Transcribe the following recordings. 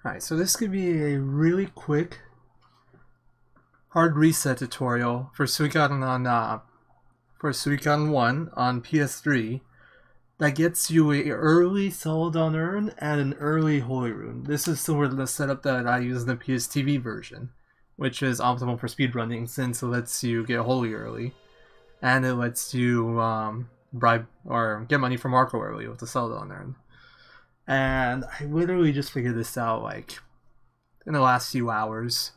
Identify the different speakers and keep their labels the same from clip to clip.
Speaker 1: Alright, so this could be a really quick hard reset tutorial for Celadon Celadon 1 on PS3 that gets you an early Celadon Urn and an early Holy Rune. This is similar to the setup that I use in the PSTV version, which is optimal for speedrunning since it lets you get Holy early, and it lets you bribe or get money from Marco early with the Celadon Urn. And I literally just figured this out like in the last few hours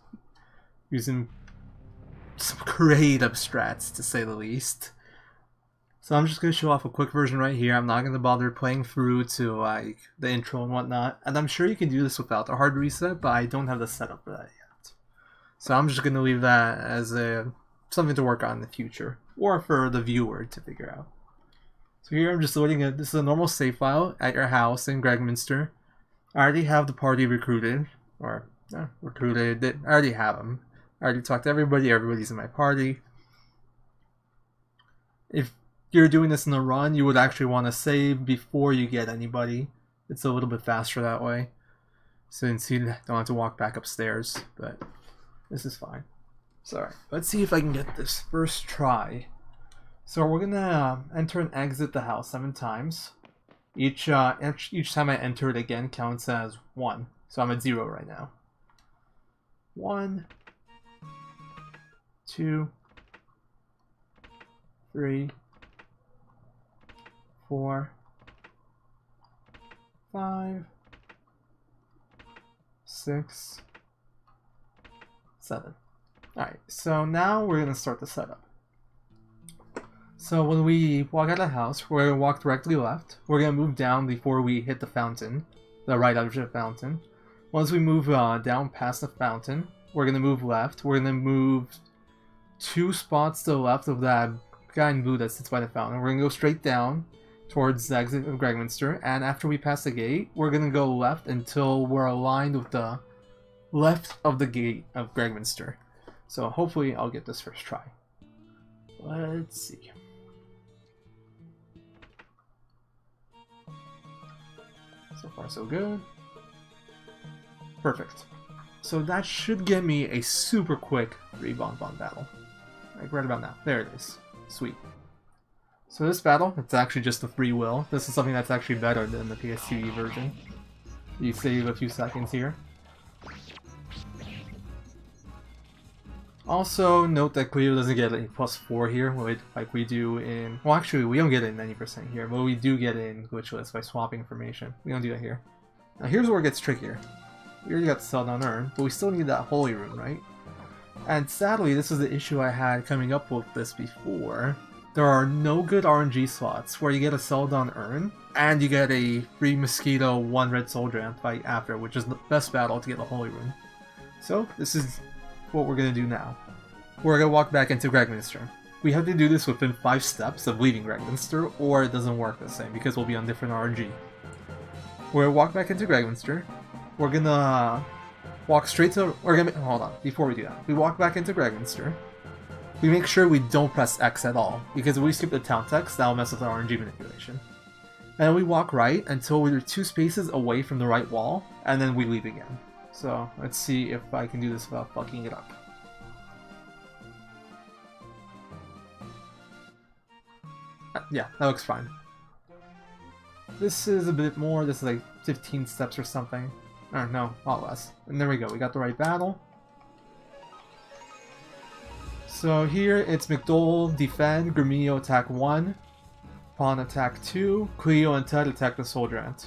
Speaker 1: using some creative strats, to say the least. So I'm just going to show off a quick version right here. I'm not going to bother playing through to like the intro and whatnot. And I'm sure you can do this without the hard reset, but I don't have the setup for that yet. So I'm just going to leave that as something to work on in the future, or for the viewer to figure out. So here I'm just loading it. This is a normal save file at your house in Greggminster. I already have the party recruited, or recruited. I already have them. I already talked to everybody. Everybody's in my party. If you're doing this in a run, you would actually want to save before you get anybody. It's a little bit faster that way, since you don't have to walk back upstairs. But this is fine. Sorry. Let's see if I can get this first try. So we're gonna enter and exit the house 7 times. Each time I enter it again counts as 1. So I'm at 0 right now. 1, 2, 3, 4, 5, 6, 7. Alright, so now we're gonna start the setup. So when we walk out of the house, we're going to walk directly left. We're going to move down before we hit the fountain, the right edge of the fountain. Once we move down past the fountain, we're going to move left. We're going to move 2 spots to the left of that guy in blue that sits by the fountain. We're going to go straight down towards the exit of Greggminster, and after we pass the gate, we're going to go left until we're aligned with the left of the gate of Greggminster. So hopefully I'll get this first try. Let's see. So far so good. Perfect. So that should get me a super quick 3 bonbon battle. Like right about now. There it is. Sweet. So this battle, it's actually just a free will. This is something that's actually better than the PSTV version. You save a few seconds here. Also, note that Cleo doesn't get a +4 here, like we do in... Well, actually, we don't get it in 90% here, but we do get it in Glitchless by swapping information. We don't do that here. Now, here's where it gets trickier. We already got the Celadon Urn, but we still need that Holy Rune, right? And sadly, this is the issue I had coming up with this before. There are no good RNG slots where you get a Celadon Urn, and you get a free Mosquito 1 Red Soldier Ant fight after, which is the best battle to get the Holy Rune. So, this is what we're going to do now. We're going to walk back into Greggminster. We have to do this within 5 steps of leaving Greggminster, or it doesn't work the same because we'll be on different RNG. We're going to walk back into Greggminster. We're going to walk straight to... Hold on, before we do that. We walk back into Greggminster. We make sure we don't press X at all, because if we skip the town text, that'll mess with our RNG manipulation. And then we walk right until we're 2 spaces away from the right wall, and then we leave again. So, let's see if I can do this without fucking it up. Yeah, that looks fine. This is a bit more, this is like 15 steps or something. Or no, a lot less. And there we go, we got the right battle. So here, it's McDole defend, Grimio attack 1, Pawn attack 2, Cleo and Ted attack the Soldier Ant.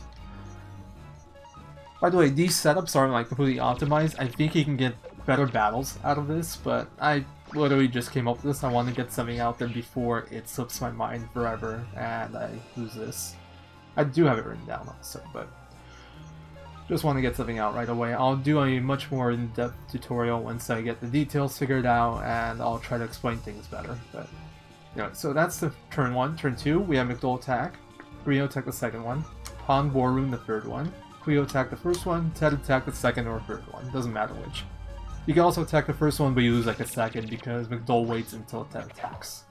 Speaker 1: By the way, these setups aren't like completely optimized. I think you can get better battles out of this, but I literally just came up with this. I want to get something out there before it slips my mind forever and I lose this. I do have it written down also, but just want to get something out right away. I'll do a much more in-depth tutorial once I get the details figured out, and I'll try to explain things better. But anyway, so that's the turn 1. Turn 2, we have McDole attack, Rio attack the second one, Han Borun the third one, Cleo attack the first one, Ted attack the second or third one, doesn't matter which. You can also attack the first one, but you lose like a second because McDole waits until Ted attacks.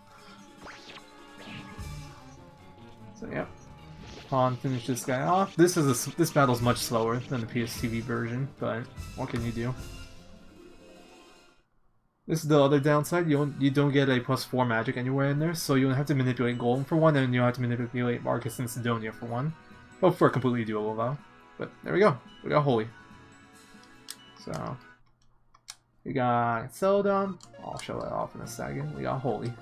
Speaker 1: So yeah, pawn, finish this guy off. This battle's much slower than the PSTV version, but what can you do? This is the other downside. You don't get a +4 magic anywhere in there, so you have to manipulate Golem for one, and you have to manipulate Marcus and Sidonia for one. Both for completely doable though. But there we go. We got Holy. So we got Celadon. I'll show that off in a second. We got Holy.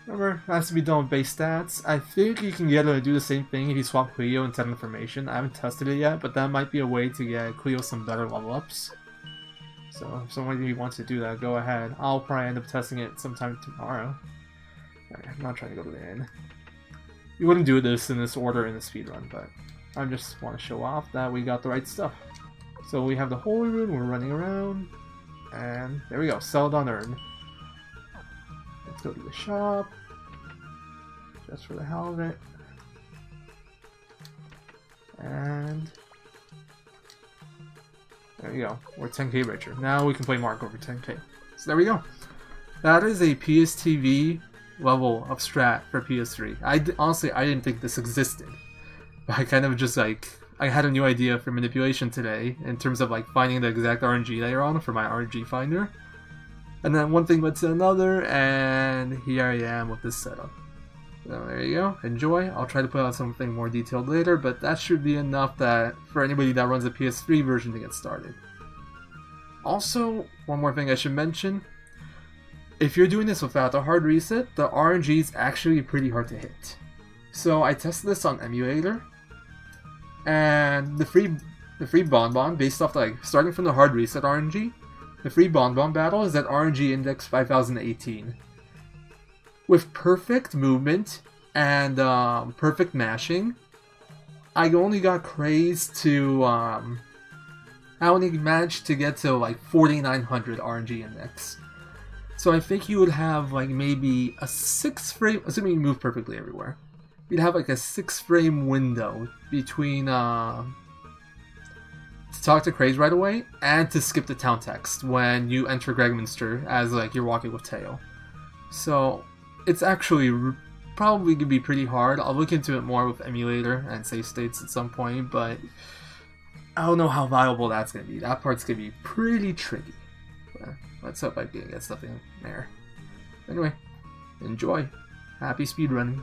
Speaker 1: Remember, it has to be done with base stats. I think you can get her to do the same thing if you swap Cleo and 10 information. I haven't tested it yet, but that might be a way to get Cleo some better level ups. So if somebody wants to do that, go ahead. I'll probably end up testing it sometime tomorrow. I'm not trying to go to the end. You wouldn't do this in this order in the speedrun, but I just want to show off that we got the right stuff. So we have the Holy Rune, we're running around, and there we go, Celadon earned. Let's go to the shop, just for the hell of it. And there you go, we're 10k richer. Now we can play Mark over 10k. So there we go. That is a PSTV level of strat for PS3. Honestly, I didn't think this existed. But I kind of just like, I had a new idea for manipulation today in terms of like finding the exact RNG that you're on for my RNG finder. And then one thing led to another, and here I am with this setup. So there you go, enjoy. I'll try to put out something more detailed later, but that should be enough that for anybody that runs a PS3 version to get started. Also, one more thing I should mention. If you're doing this without the hard reset, the RNG is actually pretty hard to hit. So I tested this on emulator, and the free bonbon, based off like starting from the hard reset RNG, the free bonbon battle is at RNG index 5018. With perfect movement and perfect mashing, I only got crazed to I only managed to get to like 4900 RNG index. So I think you would have like maybe a 6 frame, assuming you move perfectly everywhere, you'd have like a 6 frame window between to talk to Craze right away and to skip the town text when you enter Greggminster as like you're walking with Teo. So it's actually probably gonna be pretty hard. I'll look into it more with emulator and save states at some point, but I don't know how viable that's gonna be. That part's gonna be pretty tricky. But let's hope I can get something there. Anyway, enjoy. Happy speedrunning.